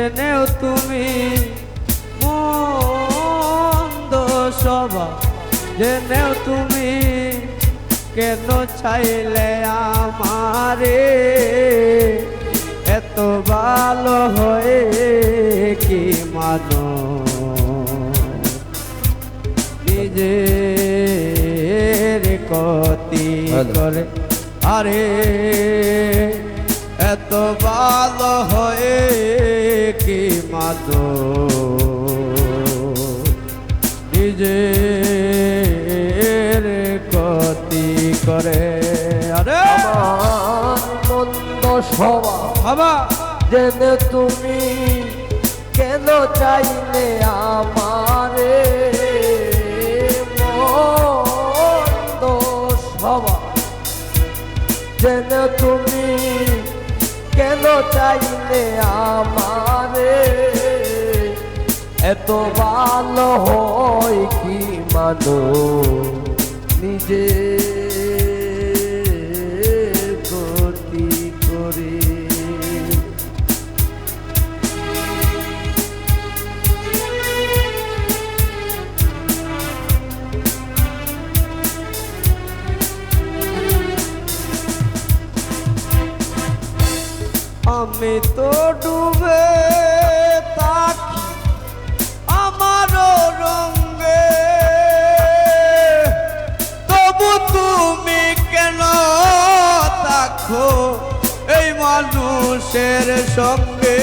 জেনেও তুমি মন্দ স্বভাব, জেনেও তুমি কেন চাইলে আমারে, এত ভালো হয়ে কি মানো নিজের ক্ষতি করে, আরে এত ভালো হয়ে কি মানো নিজের ক্ষতি করে। আরে আমার মন্দ স্বভাব জেনে তুমি কেন চাইলে আমারে, মন্দ স্বভাব জেনে তুমি কেন চাইলে আমারে, এত ভালো হয় কি মানো নিজে ক্ষতি করে। আমি তো ডুবে থাকি আমার রঙে, তবু তুমি কেন থাকো এই মানুষের সঙ্গে।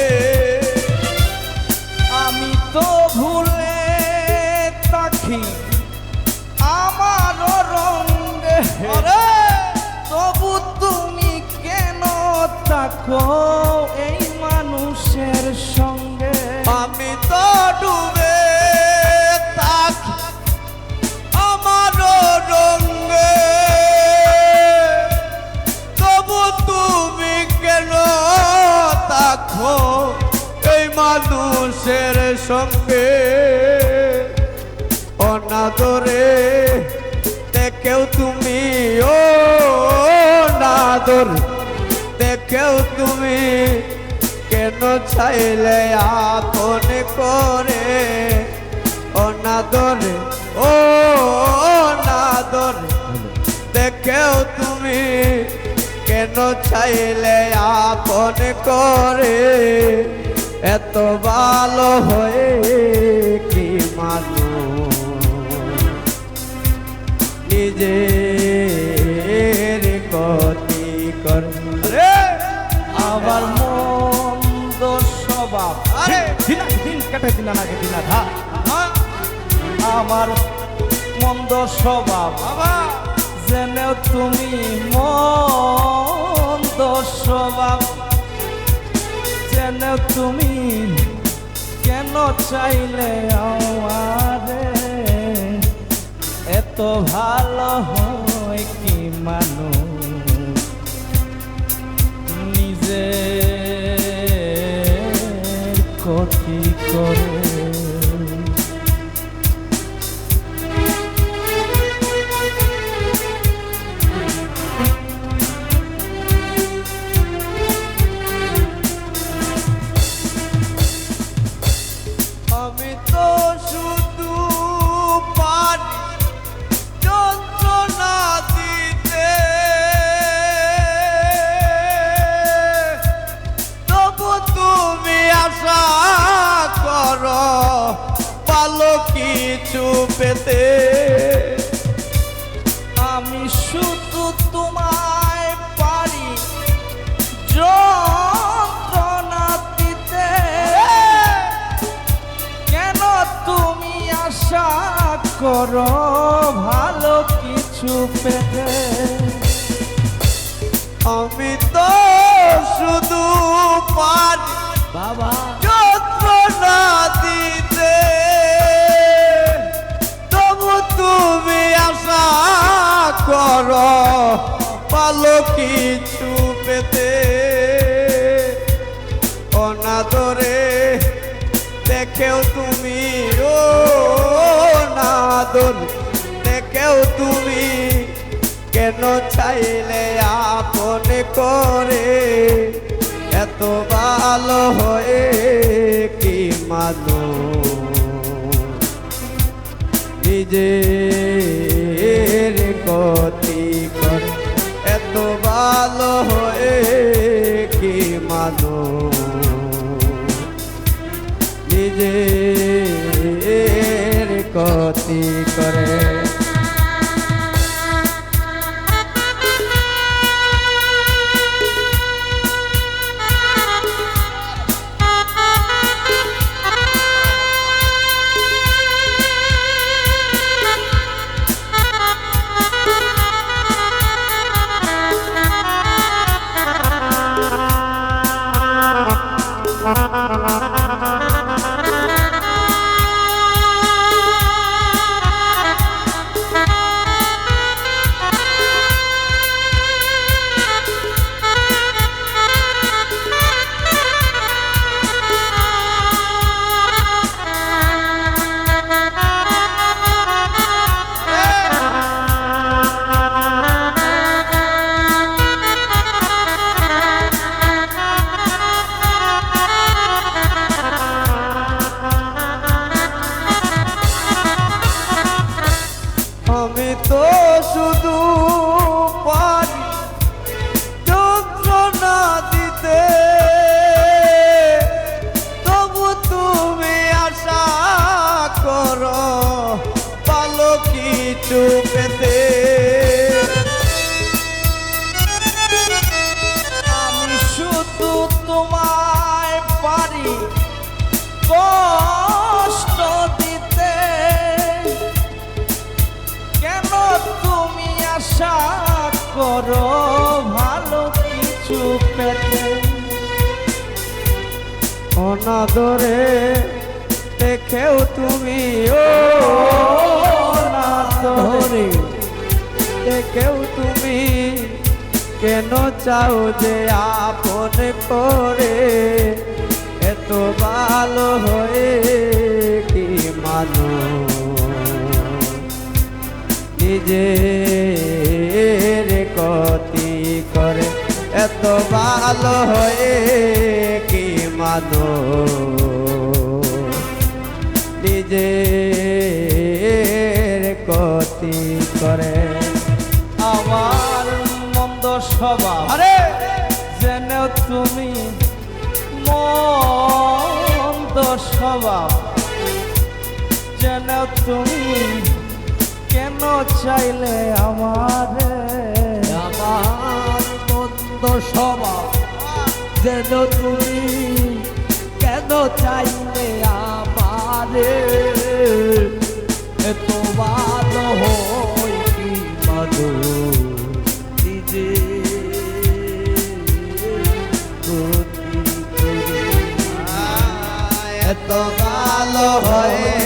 আমি তো ভুলে থাকি আমার রঙে, তবু তুমি কেন থাকো এই মানুষের সঙ্গে। আমি তো ডুবে থাকি আমার রঙে, তবু তুমি কেন থাকো এই মানুষের সঙ্গে। অনাদরে দেখেও তুমি, ও অনাদর দেখেও তুমি কেন চাইলে আপন করে। অনাদরে, ও অনাদরে দেখেও তুমি কেন চাইলে আপন করে, এত ভালো হয়ে কি মানুষ নিজের ক্ষতি করে। আবার মন্দ স্বভাব দিন কেটে দিলা নাকি দিলা ধা, আমার মন্দ স্বভাব জেনেও তুমি মন্দ স্বভাব, জেনেও তুমি কেন চাইলে আমারে, এত ভালো হয় কি মানুষ নিজের ক্ষতি করে। আমি তো শুধু পারি যন্ত্রণা দিতে, তবু তুমি আশা করো ভালো কিছু পেতে। আমি শুধু তোমায় পারি যন্ত্রণা দিতে, কেন তুমি আশা করো ভালো কিছু পেতে। আমি তো শুধু পারি বাবা যন্ত্রণা দিতে, তবু তুমি আশা করো ভালো কিছু পেতে। অনাদরে দেখেও তুমি, ও অনাদর দেখেও তুমি কেন চাইলে আপন করে, এত ভালো হয়ে কি মানুষ নিজের ক্ষতি করে এত ভালো হয়ে কি মানুষ নিজের ক্ষতি করে আমি তো শুধু পারি যন্ত্রণা দিতে তবু তুমি আশা করো ভালো কিছু পেতে আমি শুধু তোমায় পারি কষ্ট দিতে কেন তুমি আশা করো ভালো কিছু পেতে অনাদরে দেখেও তুমি ও অনাদরে দেখেও তুমি কেন চাও যে আপন করে এত ভালো হয়ে কি মানুষ নিজের ক্ষতি করে এত ভালো হয়ে কি মানুষ নিজের ক্ষতি করে আমার মন্দ স্বভাব আরে জেনেও তুমি মন্দ স্বভাব জেনেও তুমি কেন চাইলে আমারে আমার মন্দ স্বভাব যেন তুমি কেন চাইলে আমারে এত ভালো হই কি মানুষ নিজে এত ভালো হয়ে